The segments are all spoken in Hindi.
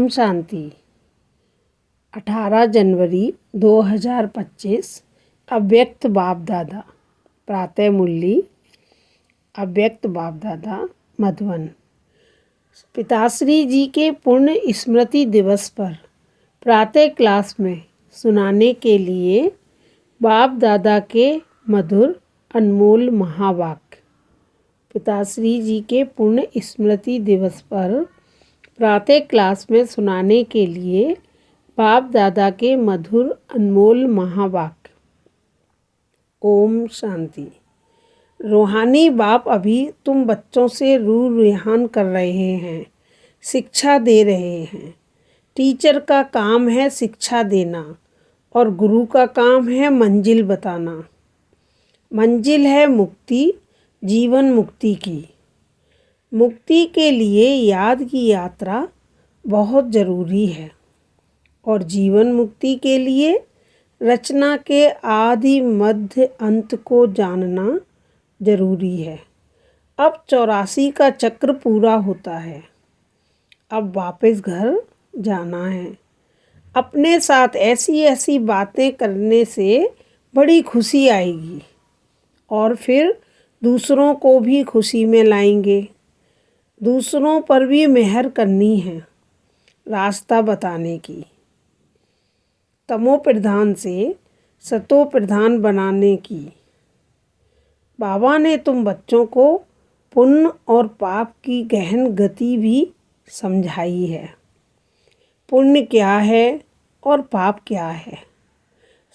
शांति। 18 जनवरी 2025। अव्यक्त बाप दादा। प्रातः मुरली। अव्यक्त बाप दादा मधुबन। पिताश्री जी के पुण्य स्मृति दिवस पर प्रातः क्लास में सुनाने के लिए बाप दादा के मधुर अनमोल महावाक्य। पिताश्री जी के पुण्य स्मृति दिवस पर प्रातः क्लास में सुनाने के लिए बाप दादा के मधुर अनमोल महावाक्य। ओम शांति। रूहानी बाप अभी तुम बच्चों से रूह रिहान कर रहे हैं, शिक्षा दे रहे हैं। टीचर का काम है शिक्षा देना और गुरु का काम है मंजिल बताना। मंजिल है मुक्ति, जीवन मुक्ति की। मुक्ति के लिए याद की यात्रा बहुत ज़रूरी है और जीवन मुक्ति के लिए रचना के आदि मध्य अंत को जानना जरूरी है। अब 84 का चक्र पूरा होता है। अब वापस घर जाना है। अपने साथ ऐसी ऐसी बातें करने से बड़ी खुशी आएगी और फिर दूसरों को भी खुशी में लाएंगे। दूसरों पर भी मेहर करनी है, रास्ता बताने की। तमो प्रधान से सतो प्रधान बनाने की। बाबा ने तुम बच्चों को पुण्य और पाप की गहन गति भी समझाई है। पुण्य क्या है और पाप क्या है।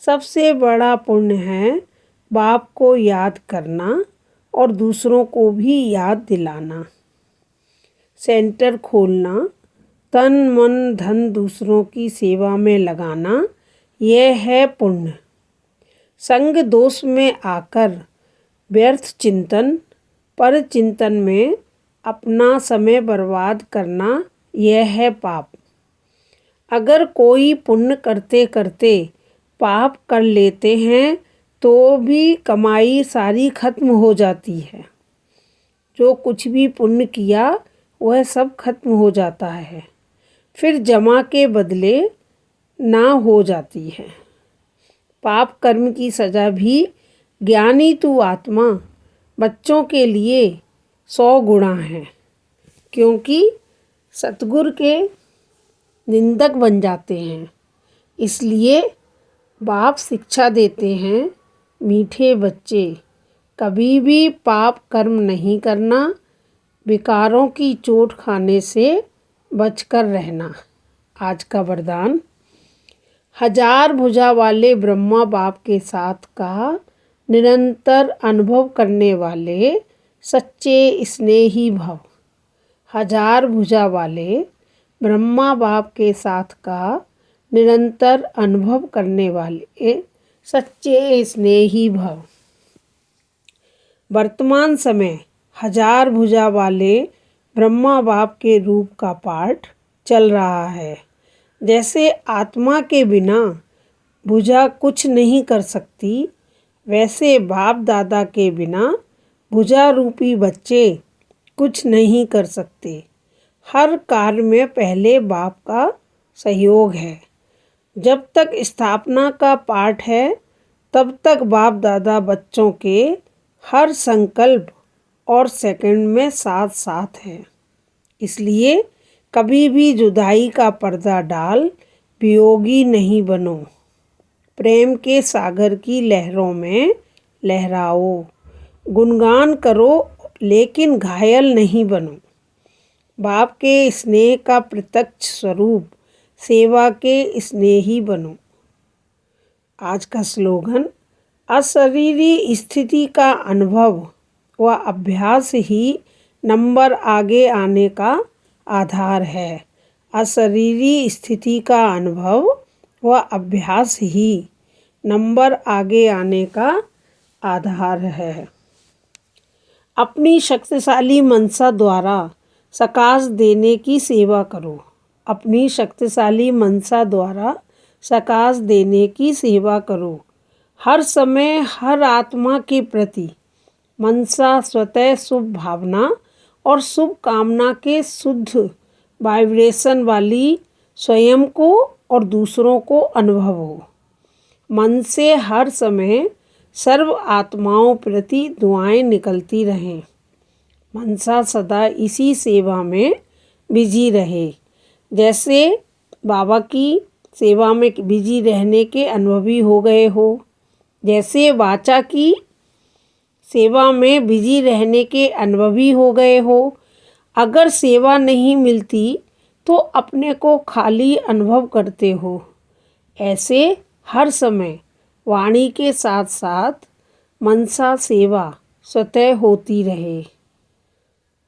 सबसे बड़ा पुण्य है बाप को याद करना और दूसरों को भी याद दिलाना। सेंटर खोलना, तन मन धन दूसरों की सेवा में लगाना, यह है पुण्य। संग दोष में आकर व्यर्थ चिंतन, पर चिंतन में अपना समय बर्बाद करना, यह है पाप। अगर कोई पुण्य करते करते पाप कर लेते हैं तो भी कमाई सारी खत्म हो जाती है। जो कुछ भी पुण्य किया वह सब खत्म हो जाता है, फिर जमा के बदले ना हो जाती है। पाप कर्म की सज़ा भी ज्ञानी तू आत्मा बच्चों के लिए 100 गुना है, क्योंकि सतगुरु के निंदक बन जाते हैं। इसलिए बाप शिक्षा देते हैं, मीठे बच्चे कभी भी पाप कर्म नहीं करना, विकारों की चोट खाने से बचकर रहना। आज का वरदान। 1000 भुजा वाले ब्रह्मा बाप के साथ का निरंतर अनुभव करने वाले सच्चे स्नेही भव। 1000 भुजा वाले ब्रह्मा बाप के साथ का निरंतर अनुभव करने वाले सच्चे स्नेही भव। वर्तमान समय 1000 भुजा वाले ब्रह्मा बाप के रूप का पाठ चल रहा है। जैसे आत्मा के बिना भुजा कुछ नहीं कर सकती, वैसे बाप दादा के बिना भुजा रूपी बच्चे कुछ नहीं कर सकते। हर कार्य में पहले बाप का सहयोग है। जब तक स्थापना का पाठ है तब तक बाप दादा बच्चों के हर संकल्प और सेकंड में साथ साथ है। इसलिए कभी भी जुदाई का पर्दा डाल वियोगी नहीं बनो। प्रेम के सागर की लहरों में लहराओ। गुणगान करो लेकिन घायल नहीं बनो। बाप के स्नेह का प्रत्यक्ष स्वरूप सेवा के स्नेही बनो। आज का स्लोगन। अशरीरी स्थिति का अनुभव व अभ्यास ही नंबर आगे आने का आधार है। अशरीरी स्थिति का अनुभव व अभ्यास ही नंबर आगे आने का आधार है। अपनी शक्तिशाली मनसा द्वारा सकाश देने की सेवा करो। अपनी शक्तिशाली मनसा द्वारा सकाश देने की सेवा करो। हर समय हर आत्मा के प्रति मनसा स्वतः शुभ भावना और शुभ कामना के शुद्ध वाइब्रेशन वाली स्वयं को और दूसरों को अनुभव हो। मन से हर समय सर्व आत्माओं प्रति दुआएं निकलती रहें। मनसा सदा इसी सेवा में बिजी रहे। जैसे बाबा की सेवा में बिजी रहने के अनुभवी हो गए हो, जैसे वाचा की सेवा में बिजी रहने के अनुभवी हो गए हो। अगर सेवा नहीं मिलती तो अपने को खाली अनुभव करते हो। ऐसे हर समय वाणी के साथ साथ मनसा सेवा स्वतः होती रहे।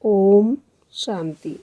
ओम शांति।